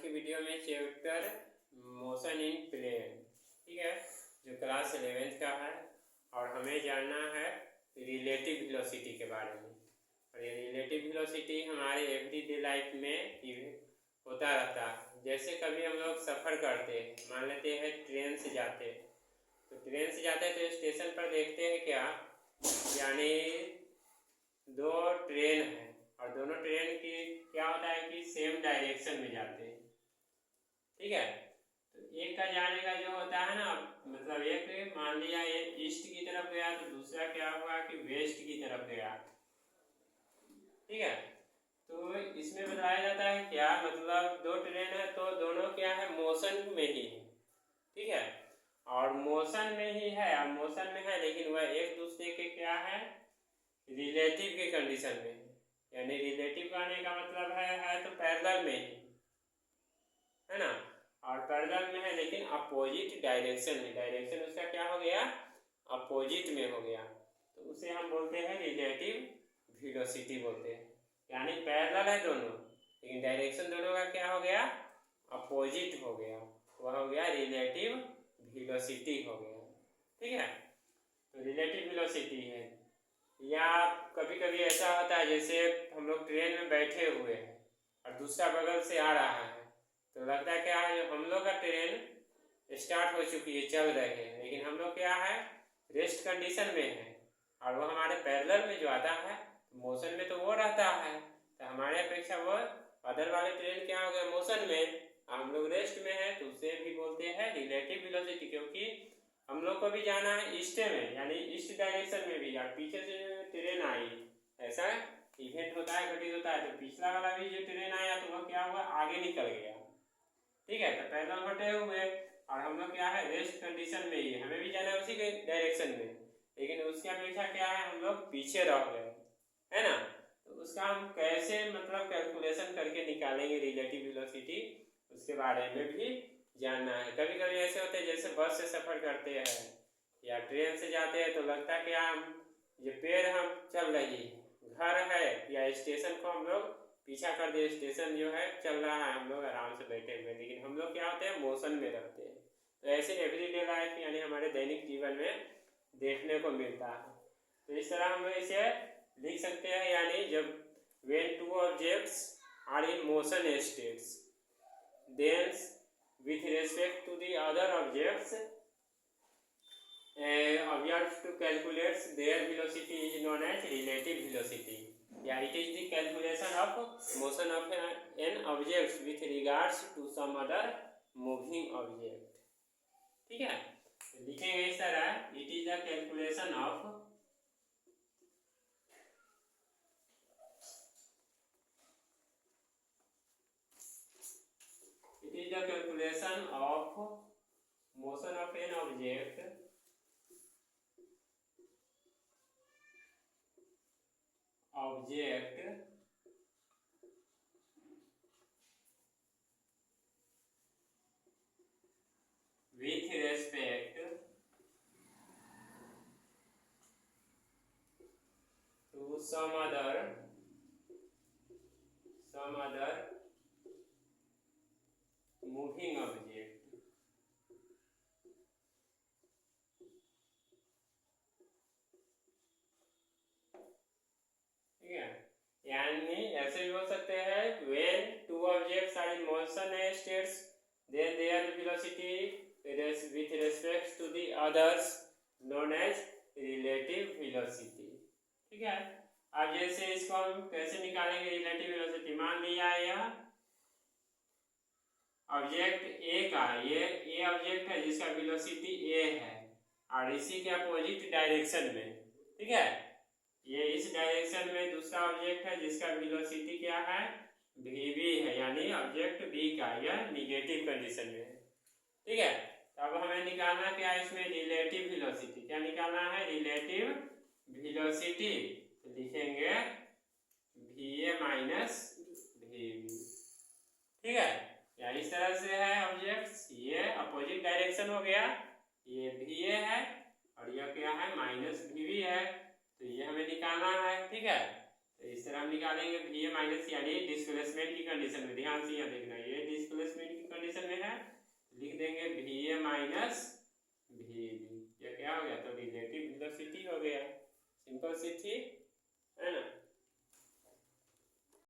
की वीडियो में chapter motion in plane, ठीक है, जो क्लास 11th का है और हमें जानना है रिलेटिव वेलोसिटी के बारे में। और ये रिलेटिव वेलोसिटी हमारे एवरीडे लाइफ में होता रहता है। जैसे कभी हम लोग सफ़र करते हैं, मान लेते हैं ट्रेन से जाते हैं, तो ट्रेन से जाते हैं तो स्टेशन पर देखते हैं क्या, यानी दो ट्रेन है और दोनों ट्रेन की क्या होता है कि सेम डायरेक्शन में जाते हैं, ठीक है। तो एक का जाने का जो होता है ना, मतलब एक मान लिया ये ईस्ट की तरफ गया तो दूसरा क्या हुआ कि वेस्ट की तरफ गया, ठीक है। तो इसमें बताया जाता है क्या, मतलब दो ट्रेन है तो दोनों क्या है, मोशन में ही है, ठीक है। और मोशन में ही है, अब मोशन में है लेकिन वह एक दूसरे के क्या है, रिलेटिव के कंडीशन में, यानी रिलेटिव कहने का मतलब है तो पैरेलल में ही है ना, और पैरेलल में है लेकिन अपोजिट डायरेक्शन है, डायरेक्शन उसका क्या हो गया, अपोजिट में हो गया, तो उसे हम बोलते हैं रिलेटिव वेलोसिटी बोलते हैं। यानी पैरेलल है दोनों लेकिन डायरेक्शन दोनों का क्या हो गया, अपोजिट हो गया, वह हो गया रिलेटिव वेलोसिटी हो गया, ठीक है। तो रिलेटिव वेलोसिटी है। या कभी कभी ऐसा होता है जैसे हम लोग ट्रेन में बैठे हुए हैं और दूसरा बगल से आ रहा है, तो लगता है क्या है, हम लोग का ट्रेन स्टार्ट हो चुकी है, चल रहे हैं, लेकिन हम लोग क्या है, रेस्ट कंडीशन में है और वो हमारे पैरेलल में जो आता है मोशन में तो वो रहता है, तो हमारे अपेक्षा वो अदर वाले ट्रेन क्या हो गया, मोशन में, हम लोग रेस्ट में है, तो उसे भी बोलते हैं रिलेटिव वेलोसिटी। क्योंकि हम लोग को भी जाना है ईस्ट में, यानी ईस्ट डायरेक्शन में भी, और पीछे से ट्रेन आई, ऐसा इवेंट होता है, घटित होता है, तो पिछला वाला भी जो ट्रेन आया तो वह क्या हुआ, आगे निकल गया, ठीक है। तो पैरेलल बटे हुए और हम लोग क्या है, रेस्ट कंडीशन में ही, हमें भी जाना है उसी के डायरेक्शन में, लेकिन उसकी अपेक्षा क्या है, हम लोग पीछे रह गए, है ना। तो उसका हम कैसे मतलब कैलकुलेशन करके निकालेंगे रिलेटिव वेलोसिटी, उसके बारे में भी जानना है। कभी कभी ऐसे होते हैं जैसे बस से सफ़र करते हैं या ट्रेन से जाते हैं, तो लगता है कि हम ये पेड़ हम चल रही घर है या स्टेशन को हम लोग पीछा कर दिए, स्टेशन जो है चल रहा है, हम लोग आराम से बैठे हुए, लेकिन हम लोग क्या होते हैं, मोशन में रहते हैं। तो ऐसे एवरीडे लाइफ यानी हमारे दैनिक जीवन में देखने को मिलता है। तो इस तरह हम इसे लिख सकते हैं, यानी जब when two objects are in motion states, then with respect to the other objects, objects to calculate their velocity is known as relative velocity. Yeah, it is the calculation of motion of an object with regards to some other moving object. ठीक है, लिखेंगे इस तरह, it is the calculation of motion of an object with respect to some other moving object, ठीक है। यानी ऐसे भी हो सकते हैं, when two objects are in motion states then their velocity with respect to the others known as relative velocity, ठीक है। अब जैसे इसको हम कैसे निकालेंगे रिलेटिव वेलोसिटी, मान लिया यह ऑब्जेक्ट ए का, ये ए ऑब्जेक्ट है जिसका वेलोसिटी ए है और इसी के अपोजिट डायरेक्शन में, ठीक है, ये इस डायरेक्शन में दूसरा ऑब्जेक्ट है जिसका वेलोसिटी क्या है, वी है, यानी ऑब्जेक्ट बी का यह निगेटिव कंडीशन में है, ठीक है। तो अब हमें निकालना क्या है, इसमें रिलेटिव वेलोसिटी, क्या निकालना है, रिलेटिव वेलोसिटी, लिखेंगे V A minus V B, ठीक है। या इस तरह से है ऑब्जेक्ट्स, ये अपोजिट डायरेक्शन हो गया, ये वी ए है और यह क्या है, माइनस वी बी है, तो ये हमें निकालना है, ठीक है। तो इस तरह हम निकालेंगे वी ए माइनस, यानी डिस्प्लेसमेंट की कंडीशन में, ध्यान से यहाँ देखना, ये डिस्प्लेसमेंट लिखेंगे VA माइनस VB, ये क्या हो गया, तो रिलेटिव वेलोसिटी हो गया। सिंपल सी थी।